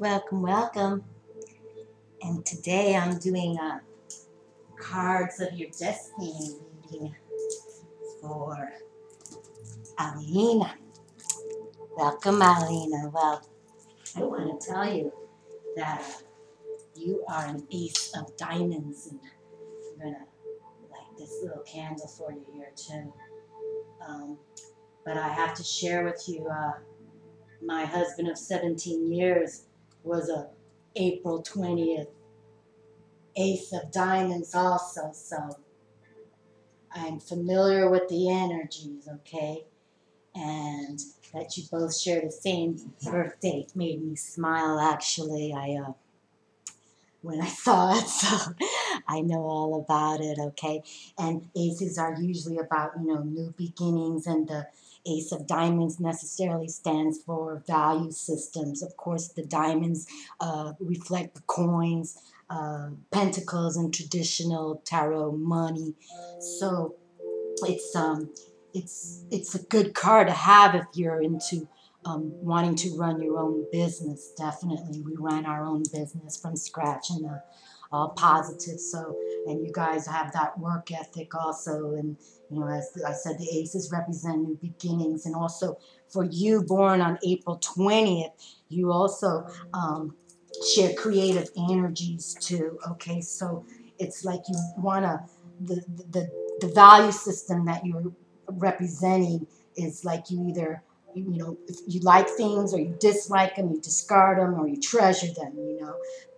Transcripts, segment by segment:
Welcome, welcome. And today I'm doing cards of your destiny reading for OWLINA. Welcome, OWLINA. Well, I want to tell you that you are an ace of diamonds, and I'm going to light this little candle for you here, too. But I have to share with you, my husband of 17 years was a April 20th ace of diamonds also, so I'm familiar with the energies, okay? And that you both share the same birthday made me smile, actually. When I saw it, so I know all about it, okay? And aces are usually about, new beginnings, and the ace of diamonds necessarily stands for value systems. Of course, the diamonds reflect the coins, pentacles, and traditional tarot money. So it's a good card to have if you're into wanting to run your own business. Definitely, we run our own business from scratch, and all positive. So, and you guys have that work ethic also, and as I said, the aces represent new beginnings, and also for you born on April 20th, you also share creative energies too. Okay, so it's like you wanna the value system that you're representing is like you either if you like things or you dislike them, you discard them or you treasure them,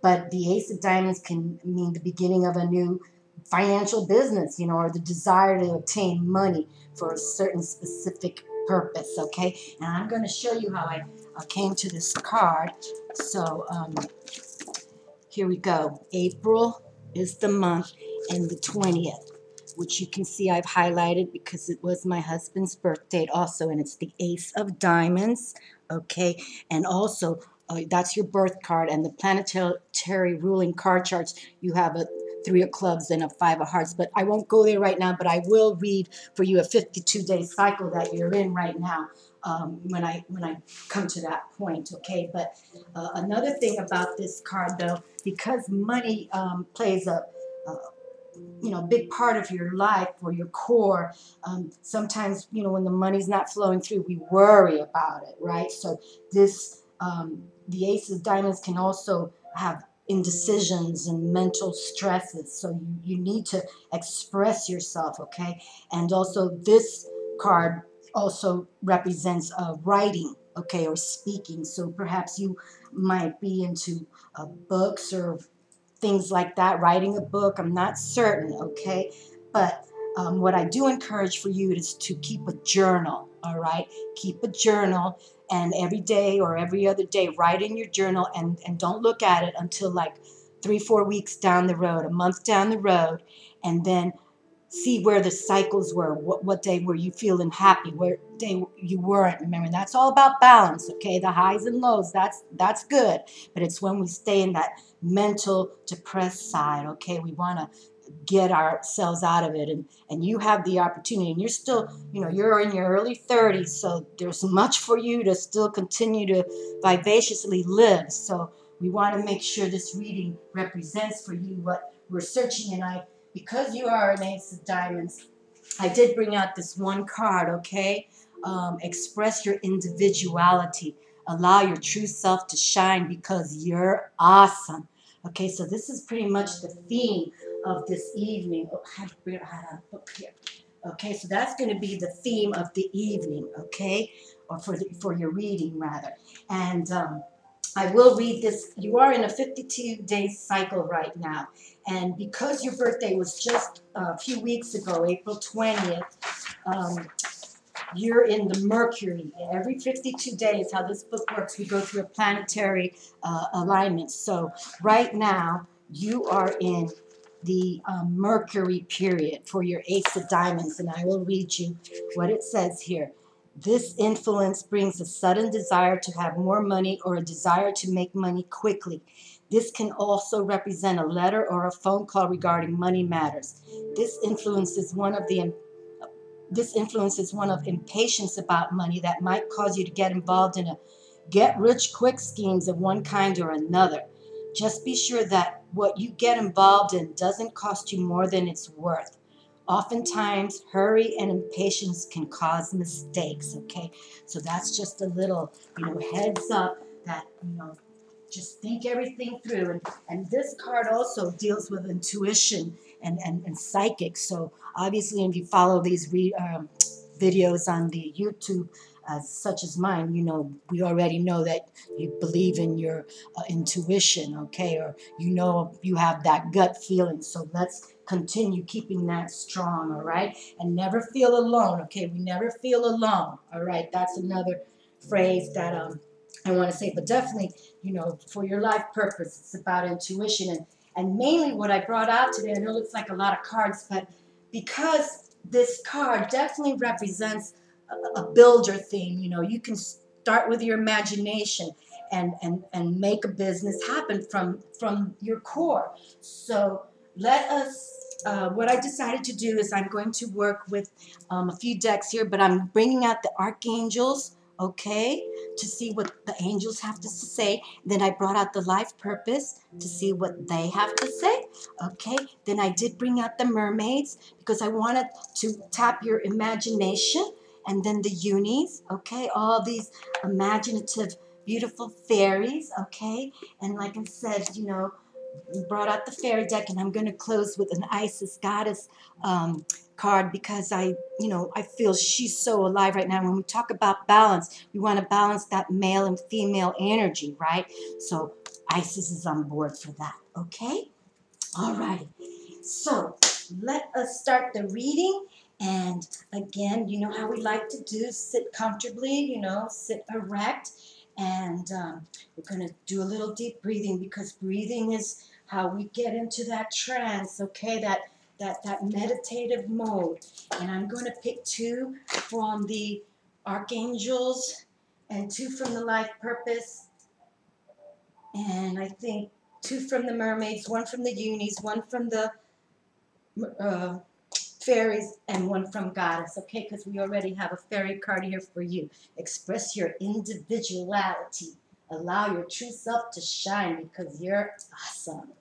but the ace of diamonds can mean the beginning of a new financial business, or the desire to obtain money for a certain specific purpose. Okay, and I'm going to show you how I came to this card. So here we go. April is the month, and the 20th, which you can see I've highlighted because it was my husband's birthday also, and it's the Ace of Diamonds, okay? And also, that's your birth card, and the planetary ruling card charts, you have a 3 of clubs and a 5 of hearts, but I won't go there right now, but I will read for you a 52-day cycle that you're in right now when I come to that point, okay? But another thing about this card, though, because money plays a big part of your life or your core, sometimes when the money's not flowing through, we worry about it, right? So this the ace of diamonds can also have indecisions and mental stresses, so you need to express yourself, okay? And also this card also represents writing, okay, or speaking, so perhaps you might be into books or things like that, writing a book. I'm not certain, okay? But what I do encourage for you is to keep a journal, all right? Keep a journal, and every day or every other day, write in your journal, and don't look at it until like 3-4 weeks down the road, a month down the road, and then see where the cycles were. What day were you feeling happy? What day you weren't? Remember, that's all about balance, okay? The highs and lows, that's good. But it's when we stay in that mental depressed side, okay? We want to get ourselves out of it, and you have the opportunity, and you're still, you're in your early 30s, so there's much for you to still continue to vivaciously live. So we want to make sure this reading represents for you what we're searching. And because you are an ace of diamonds, I did bring out this one card, okay? Express your individuality. Allow your true self to shine because you're awesome. Okay, so this is pretty much the theme of this evening. Oh, I had a book here. Okay, so that's going to be the theme of the evening, okay? Or for your reading, rather. And I will read this. You are in a 52-day cycle right now. And because your birthday was just a few weeks ago, April 20th, you're in the Mercury. Every 52 days, how this book works, we go through a planetary alignment. So right now, you are in the Mercury period for your Ace of Diamonds. And I will read you what it says here. This influence brings a sudden desire to have more money or a desire to make money quickly. This can also represent a letter or a phone call regarding money matters. This influence is one of impatience about money that might cause you to get involved in a get rich quick schemes of one kind or another. Just be sure that what you get involved in doesn't cost you more than it's worth. Oftentimes, hurry and impatience can cause mistakes, okay? So that's just a little, heads up that, just think everything through. And this card also deals with intuition and psychic. So obviously, if you follow these videos on the YouTube, such as mine, we already know that you believe in your intuition, okay? Or you have that gut feeling. So let's continue keeping that strong, all right? And never feel alone, okay? We never feel alone, all right? That's another phrase that I want to say, but definitely, for your life purpose, it's about intuition. And mainly what I brought out today, I know it looks like a lot of cards, but because this card definitely represents a builder theme, you can start with your imagination and make a business happen from your core. So let us, what I decided to do is I'm going to work with a few decks here, but I'm bringing out the archangels, okay, to see what the angels have to say. Then I brought out the life purpose to see what they have to say, okay. Then I did bring out the mermaids because I wanted to tap your imagination. And then the unis, okay, all these imaginative, beautiful fairies, okay. And like I said, brought out the fairy deck, and I'm going to close with an Isis goddess card because I feel she's so alive right now. When we talk about balance, we want to balance that male and female energy, right? So Isis is on board for that, okay? All right. So let us start the reading. And again, you know how we like to do, sit comfortably, sit erect. And we're going to do a little deep breathing because breathing is how we get into that trance, okay, that meditative mode. And I'm going to pick two from the archangels and two from the life purpose. And I think two from the mermaids, one from the unis, one from the fairies, and one from goddess, okay? Because we already have a fairy card here for you. Express your individuality. Allow your true self to shine because you're awesome.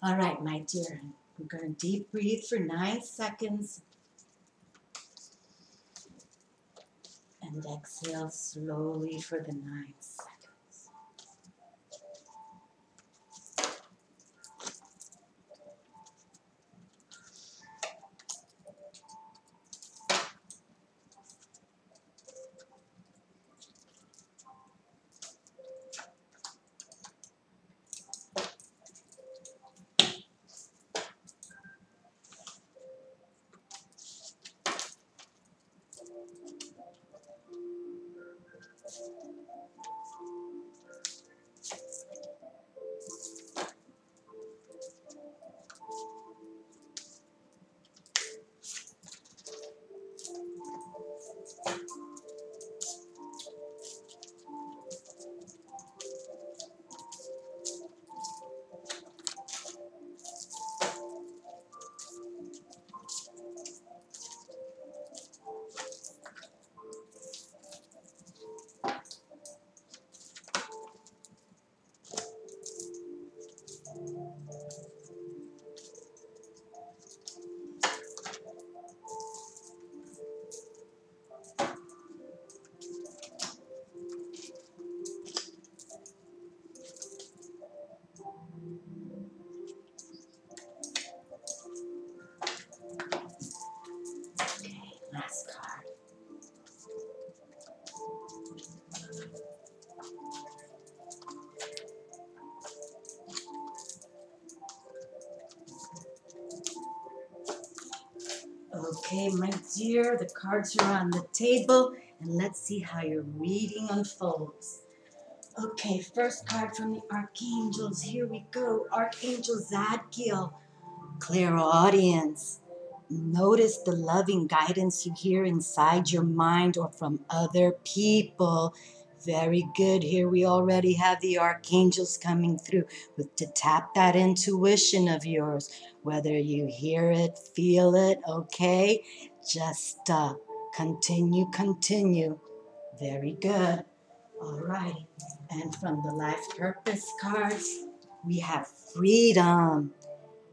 All right, my dear. We're going to deep breathe for 9 seconds. And exhale slowly for the 9 seconds. Okay, last card. Okay, my dear, the cards are on the table, and let's see how your reading unfolds. Okay, first card from the archangels. Here we go. Archangel Zadkiel, clairaudience. Notice the loving guidance you hear inside your mind or from other people. Very good. Here we already have the archangels coming through to tap that intuition of yours. Whether you hear it, feel it, okay? Just continue. Very good. All right. And from the life purpose cards, we have freedom.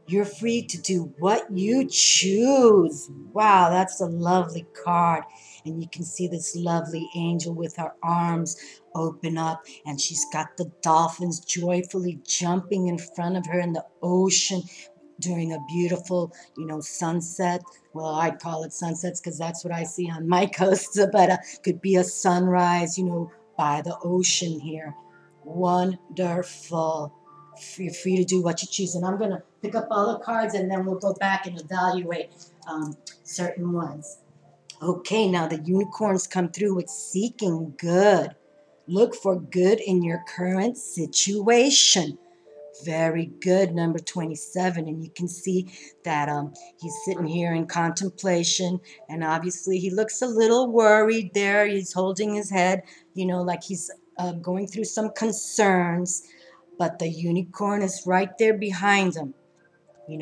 You're free to do what you choose. Wow, that's a lovely card. And you can see this lovely angel with her arms open up, and she's got the dolphins joyfully jumping in front of her in the ocean during a beautiful, sunset. Well, I'd call it sunsets because that's what I see on my coast, but could be a sunrise, by the ocean here. Wonderful. You're free to do what you choose. And I'm going to pick up all the cards and then we'll go back and evaluate certain ones. Okay, now the unicorns come through with seeking good. Look for good in your current situation. Very good, number 27. And you can see that he's sitting here in contemplation. And obviously he looks a little worried there. He's holding his head, like he's going through some concerns. But the unicorn is right there behind him,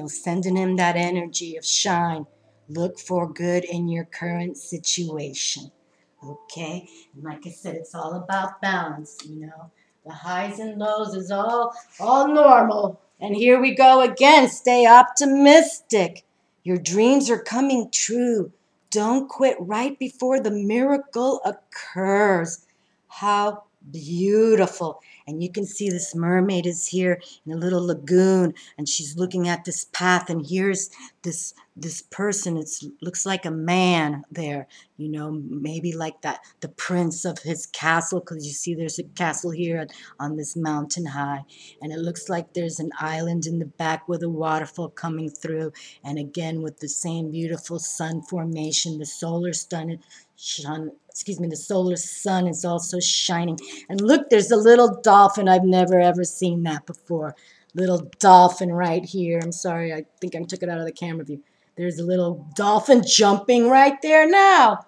sending him that energy of shine. Look for good in your current situation. Okay? And like I said, it's all about balance, The highs and lows is all normal. And here we go again. Stay optimistic. Your dreams are coming true. Don't quit right before the miracle occurs. How beautiful. And you can see this mermaid is here in a little lagoon, and she's looking at this path, and here's this person. It looks like a man there, maybe like the prince of his castle, because you see there's a castle here on this mountain high, and it looks like there's an island in the back with a waterfall coming through, and again with the same beautiful sun formation. The solar sun is also shining. And look, there's a little dolphin. I've never ever seen that before. Little dolphin right here. I'm sorry, I think I took it out of the camera view. There's a little dolphin jumping right there now.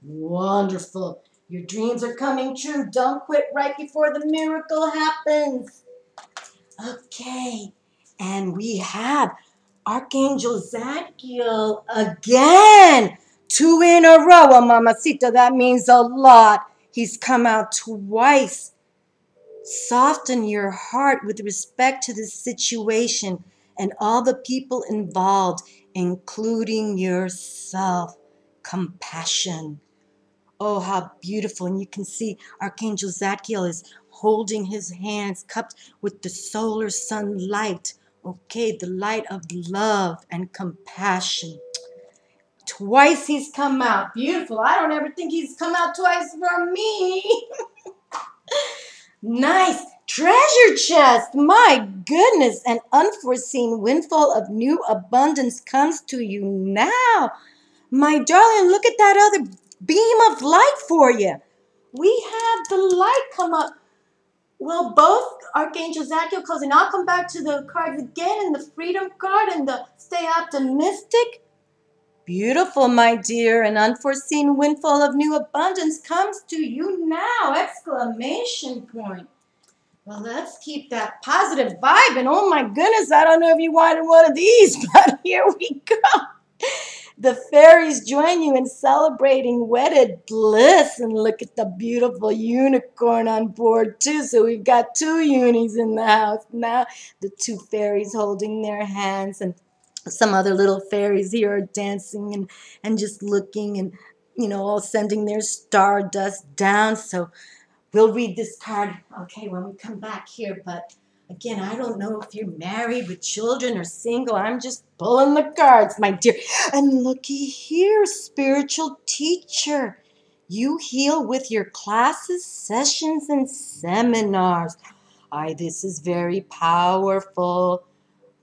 Wonderful. Your dreams are coming true. Don't quit right before the miracle happens. Okay. And we have Archangel Zadkiel again. 2 in a row. Well, mamacita, that means a lot. He's come out twice. Soften your heart with respect to the situation and all the people involved, including yourself. Compassion. Oh, how beautiful. And you can see Archangel Zadkiel is holding his hands cupped with the solar sunlight. Okay, the light of love and compassion. Twice he's come out. Beautiful. I don't ever think he's come out twice for me. Nice. Treasure chest. My goodness. An unforeseen windfall of new abundance comes to you now. My darling, look at that other beam of light for you. We have the light come up. Well, both Archangel Zadkiel closing. I'll come back to the cards again, and the freedom card and the stay optimistic. Beautiful, my dear. An unforeseen windfall of new abundance comes to you now! Exclamation point. Well, let's keep that positive vibe. And oh my goodness, I don't know if you wanted one of these, but here we go. The fairies join you in celebrating wedded bliss. And look at the beautiful unicorn on board too. So we've got 2 unis in the house now. The 2 fairies holding their hands, and some other little fairies here are dancing and just looking and, all sending their stardust down. So we'll read this card, okay, when we come back here. But again, I don't know if you're married with children or single. I'm just pulling the cards, my dear. And looky here, spiritual teacher. You heal with your classes, sessions, and seminars. This is very powerful.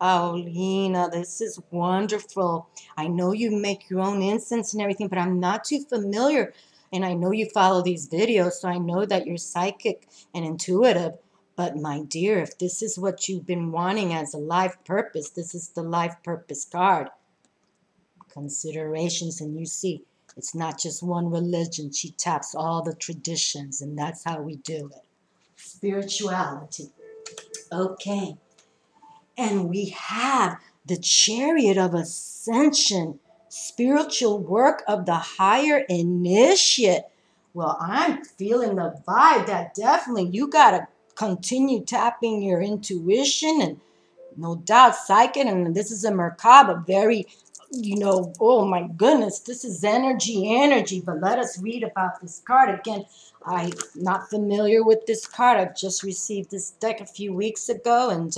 OWLINA, this is wonderful. I know you make your own incense and everything, but I'm not too familiar. And I know you follow these videos, so I know that you're psychic and intuitive. But my dear, if this is what you've been wanting as a life purpose, this is the life purpose card. Considerations, and you see, it's not just one religion. She taps all the traditions, and that's how we do it. Spirituality. Okay. And we have the Chariot of Ascension, spiritual work of the higher initiate. Well, I'm feeling the vibe that definitely you got to continue tapping your intuition and no doubt psychic. And this is a Merkaba, very, oh my goodness, this is energy. But let us read about this card. Again, I'm not familiar with this card. I've just received this deck a few weeks ago, and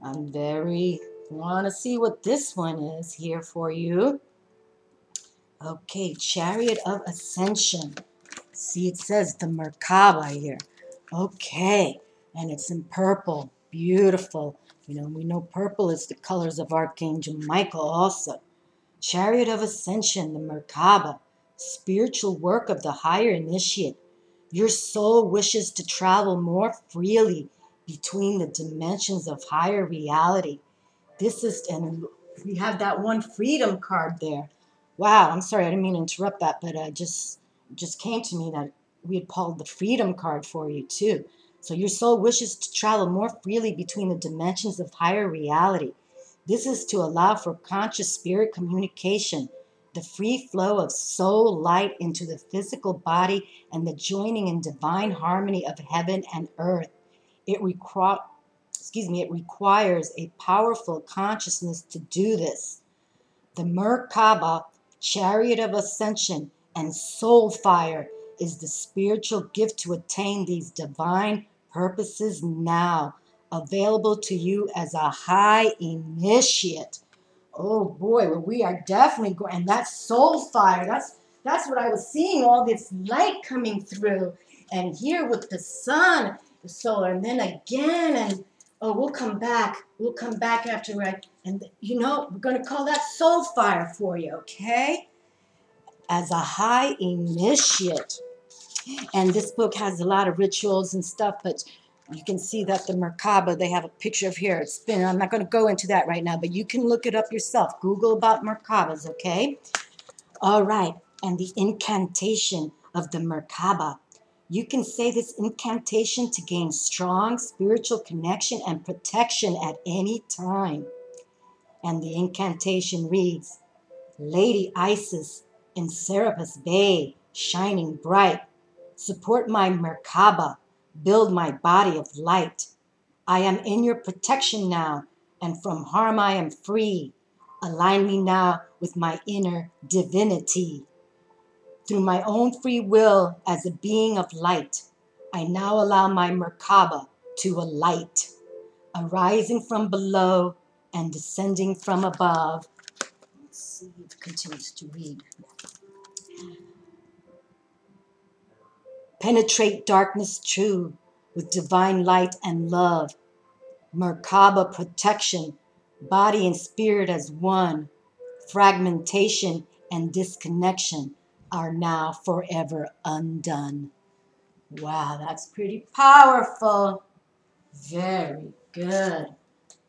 I'm very want to see what this one is here for you. Okay, Chariot of Ascension. See, it says the Merkaba here. Okay, and it's in purple. Beautiful. We know purple is the colors of Archangel Michael also. Chariot of Ascension, the Merkaba. Spiritual work of the higher initiate. Your soul wishes to travel more freely between the dimensions of higher reality. This is, and we have that one freedom card there. Wow, I'm sorry, I didn't mean to interrupt that, but it just came to me that we had pulled the freedom card for you too. So your soul wishes to travel more freely between the dimensions of higher reality. This is to allow for conscious spirit communication, the free flow of soul light into the physical body, and the joining in divine harmony of heaven and earth. It requires a powerful consciousness to do this. The Merkaba, Chariot of Ascension, and Soul Fire is the spiritual gift to attain these divine purposes now, available to you as a high initiate. Oh boy, well, we are definitely going, and that's Soul Fire. That's what I was seeing, all this light coming through, and here with the sun, the solar, and then again, and oh, we'll come back. We'll come back after and we're going to call that Soul Fire for you, okay? As a high initiate. And this book has a lot of rituals and stuff, but you can see that the Merkaba, they have a picture of here. It's been, I'm not going to go into that right now, but you can look it up yourself. Google about Merkabas, okay? All right. And the incantation of the Merkaba. You can say this incantation to gain strong spiritual connection and protection at any time. And the incantation reads, Lady Isis in Serapis Bay, shining bright, support my Merkaba, build my body of light. I am in your protection now, and from harm I am free. Align me now with my inner divinity. Through my own free will as a being of light, I now allow my Merkaba to alight, arising from below and descending from above. Let's see if it continues to read. Penetrate darkness true with divine light and love. Merkaba protection, body and spirit as one. Fragmentation and disconnection are now forever undone. Wow, that's pretty powerful. Very good.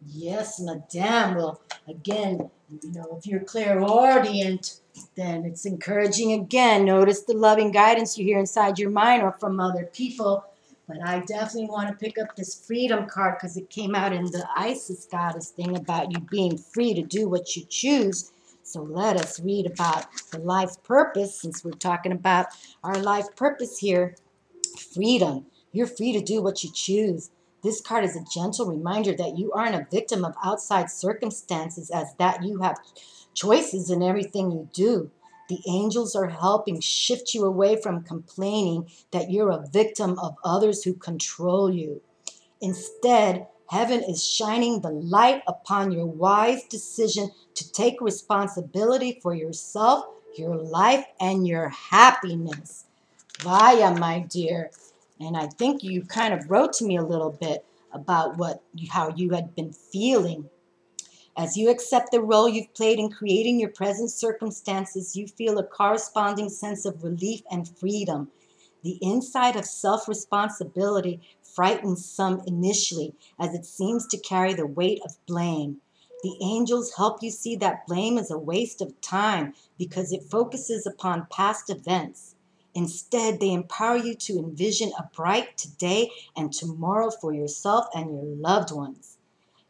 Yes, madame. Well, again, if you're clairaudient, then it's encouraging again. Notice the loving guidance you hear inside your mind or from other people. But I definitely want to pick up this freedom card because it came out in the Isis goddess thing about you being free to do what you choose. So let us read about the life purpose, since we're talking about our life purpose here. Freedom. You're free to do what you choose. This card is a gentle reminder that you aren't a victim of outside circumstances, as that you have choices in everything you do. The angels are helping shift you away from complaining that you're a victim of others who control you. Instead, heaven is shining the light upon your wise decision to take responsibility for yourself, your life, and your happiness. Vaya, my dear. And I think you kind of wrote to me a little bit about how you had been feeling. As you accept the role you've played in creating your present circumstances, you feel a corresponding sense of relief and freedom. The insight of self-responsibility frightens some initially, as it seems to carry the weight of blame. The angels help you see that blame is a waste of time because it focuses upon past events. Instead, they empower you to envision a bright today and tomorrow for yourself and your loved ones.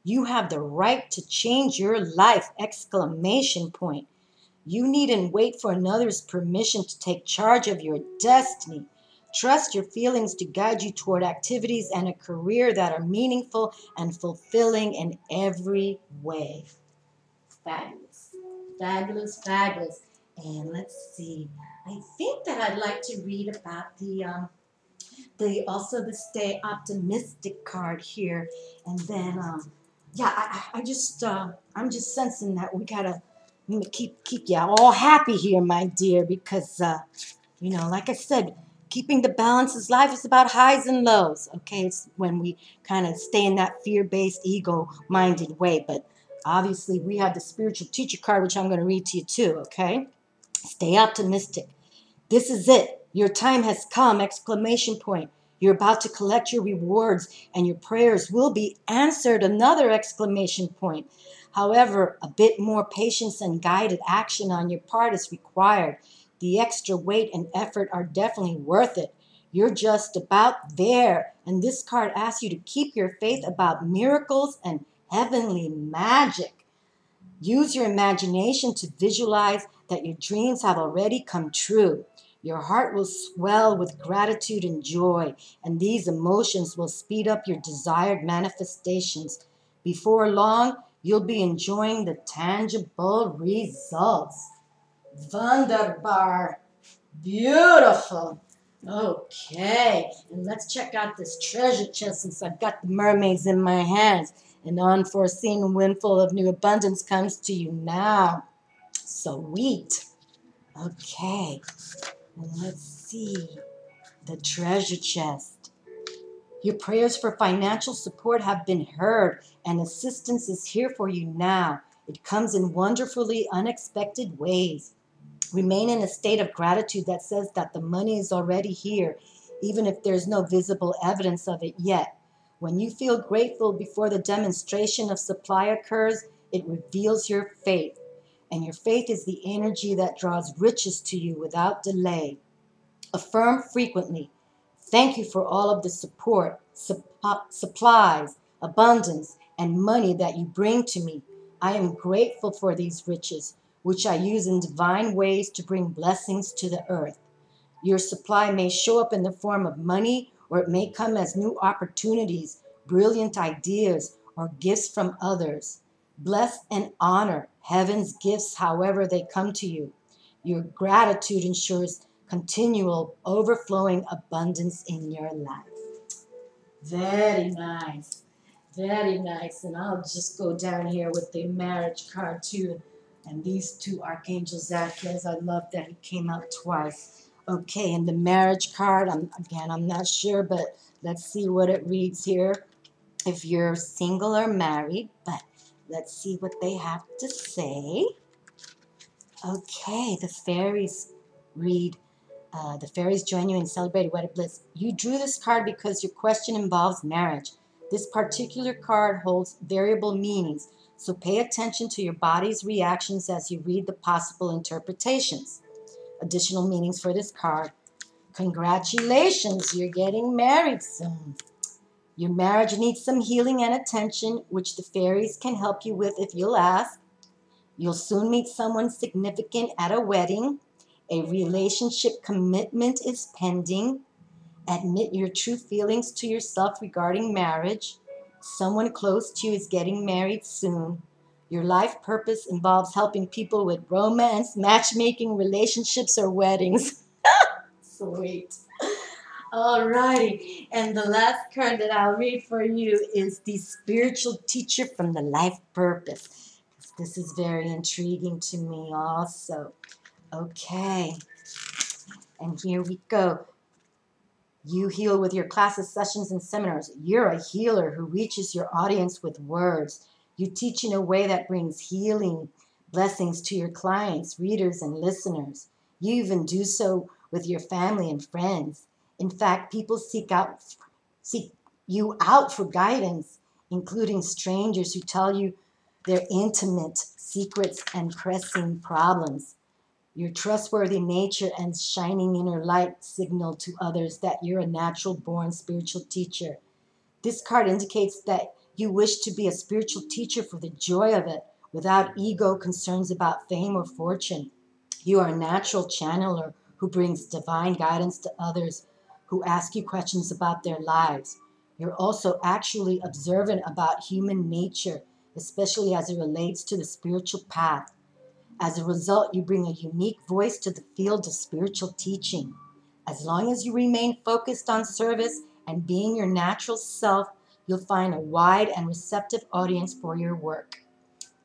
You have the right to change your life! Exclamation point. You needn't wait for another's permission to take charge of your destiny. Trust your feelings to guide you toward activities and a career that are meaningful and fulfilling in every way. Fabulous. Fabulous, fabulous. And let's see. I think that I'd like to read about the also the stay optimistic card here, and then yeah, I'm just sensing that we gotta keep you all happy here, my dear, because like I said, keeping the balance is life is about highs and lows. Okay, it's when we kind of stay in that fear-based, ego-minded way. But obviously, we have the spiritual teacher card, which I'm going to read to you too. Okay, stay optimistic. This is it. Your time has come! Exclamation point. You're about to collect your rewards and your prayers will be answered! Another exclamation point. However, a bit more patience and guided action on your part is required. The extra weight and effort are definitely worth it. You're just about there. And this card asks you to keep your faith about miracles and heavenly magic. Use your imagination to visualize that your dreams have already come true. Your heart will swell with gratitude and joy, and these emotions will speed up your desired manifestations. Before long, you'll be enjoying the tangible results. Wunderbar. Beautiful. Okay, and let's check out this treasure chest since I've got the mermaids in my hands. An unforeseen windfall of new abundance comes to you now. Sweet. Okay, and let's see. The treasure chest. Your prayers for financial support have been heard, and assistance is here for you now. It comes in wonderfully unexpected ways. Remain in a state of gratitude that says that the money is already here, even if there's no visible evidence of it yet. When you feel grateful before the demonstration of supply occurs, it reveals your faith. And your faith is the energy that draws riches to you without delay. Affirm frequently, thank you for all of the support, supplies, abundance, and money that you bring to me. I am grateful for these riches, which I use in divine ways to bring blessings to the earth. Your supply may show up in the form of money, or it may come as new opportunities, brilliant ideas, or gifts from others. Bless and honor heaven's gifts however they come to you. Your gratitude ensures continual overflowing abundance in your life. Very nice. Very nice. And I'll just go down here with the marriage card too. And these two archangels, Zacchaeus, I love that he came out twice. Okay, and the marriage card, I'm not sure, but let's see what it reads here. If you're single or married, but let's see what they have to say. Okay, the fairies read, the fairies join you in celebrating wedded bliss. You drew this card because your question involves marriage. This particular card holds variable meanings, so pay attention to your body's reactions as you read the possible interpretations. Additional meanings for this card. Congratulations, you're getting married soon. Your marriage needs some healing and attention, which the fairies can help you with if you'll ask. You'll soon meet someone significant at a wedding. A relationship commitment is pending. Admit your true feelings to yourself regarding marriage. Someone close to you is getting married soon. Your life purpose involves helping people with romance, matchmaking, relationships, or weddings. Sweet. All righty. And the last card that I'll read for you is the spiritual teacher from the life purpose. This is very intriguing to me also. Okay. And here we go. You heal with your classes, sessions, and seminars. You're a healer who reaches your audience with words. You teach in a way that brings healing blessings to your clients, readers, and listeners. You even do so with your family and friends. In fact, people seek you out for guidance, including strangers who tell you their intimate secrets and pressing problems. Your trustworthy nature and shining inner light signal to others that you're a natural-born spiritual teacher. This card indicates that you wish to be a spiritual teacher for the joy of it, without ego concerns about fame or fortune. You are a natural channeler who brings divine guidance to others who ask you questions about their lives. You're also actually observant about human nature, especially as it relates to the spiritual path. As a result, you bring a unique voice to the field of spiritual teaching. As long as you remain focused on service and being your natural self, you'll find a wide and receptive audience for your work.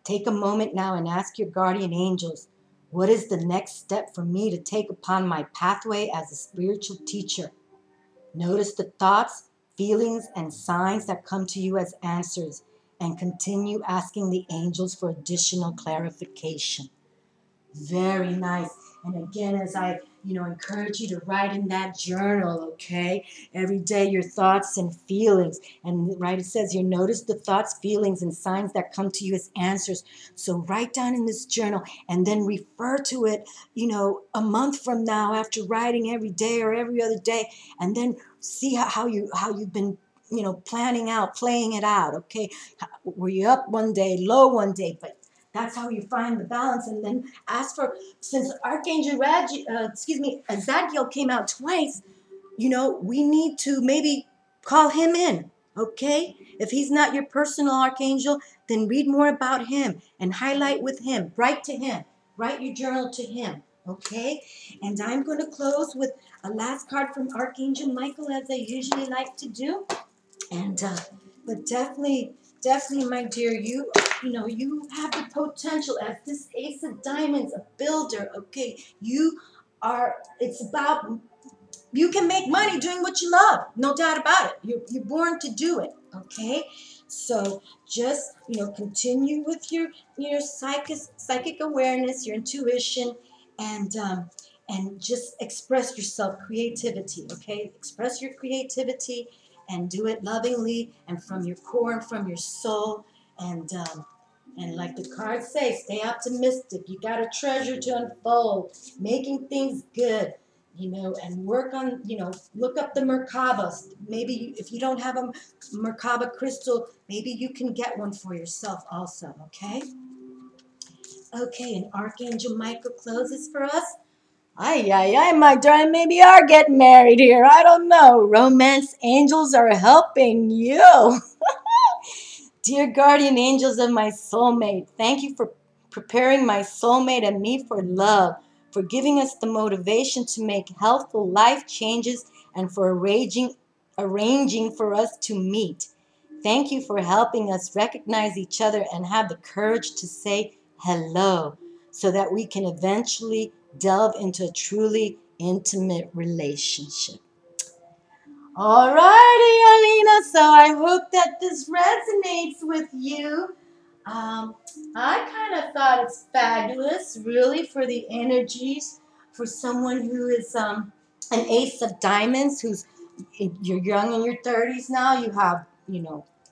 Take a moment now and ask your guardian angels, what is the next step for me to take upon my pathway as a spiritual teacher? Notice the thoughts, feelings, and signs that come to you as answers, and continue asking the angels for additional clarification. Very nice. And again, as I, encourage you to write in that journal, okay? Every day, your thoughts and feelings. And right, it says you notice the thoughts, feelings, and signs that come to you as answers. So write down in this journal and then refer to it, a month from now after writing every day or every other day, and then see how you've been playing it out, okay? Were you up one day, low one day, but that's how you find the balance. And then ask for, since Archangel Zadkiel came out twice, we need to maybe call him in, okay? If he's not your personal archangel, then read more about him and highlight with him. Write to him. Write your journal to him, okay? And I'm going to close with a last card from Archangel Michael, as I usually like to do. And but definitely, my dear, you have the potential as this Ace of Diamonds, a builder. Okay, you are. It's about, you can make money doing what you love, no doubt about it. You're born to do it. Okay, so just continue with your psychic awareness, your intuition, and just express yourself, creativity. Okay, express your creativity and do it lovingly and from your core and from your soul. And like the cards say, stay optimistic. You got a treasure to unfold, making things good, and work on, look up the Merkaba. Maybe if you don't have a Merkaba crystal, maybe you can get one for yourself also, okay? Okay, and Archangel Michael closes for us. Ay, ay, ay, my darling, maybe I'll get married here. I don't know. Romance angels are helping you. Dear guardian angels of my soulmate, thank you for preparing my soulmate and me for love, for giving us the motivation to make healthful life changes, and for arranging for us to meet. Thank you for helping us recognize each other and have the courage to say hello so that we can eventually delve into a truly intimate relationship. All righty, OWLINA. So I hope that this resonates with you. I kind of thought it's fabulous, really, for the energies, for someone who is an Ace of Diamonds, you're young in your 30s now. You have,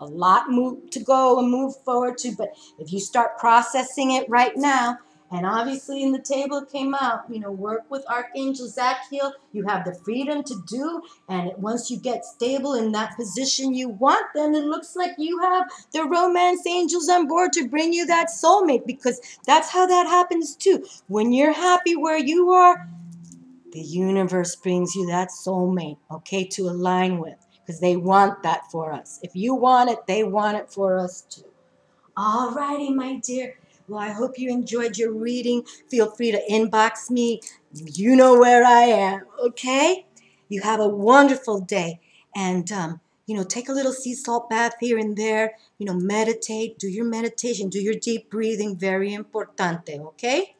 a lot to go and move forward to. But if you start processing it right now, and obviously in the table it came out, work with Archangel Zadkiel. You have the freedom to do, and once you get stable in that position you want, then it looks like you have the romance angels on board to bring you that soulmate, because that's how that happens too. When you're happy where you are, the universe brings you that soulmate, okay, to align with, because they want that for us. If you want it, they want it for us too. All righty, my dear. Well, I hope you enjoyed your reading. Feel free to inbox me. You know where I am, okay? You have a wonderful day. And, take a little sea salt bath here and there. Meditate. Do your meditation. Do your deep breathing. Very importante, okay?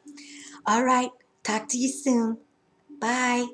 All right. Talk to you soon. Bye.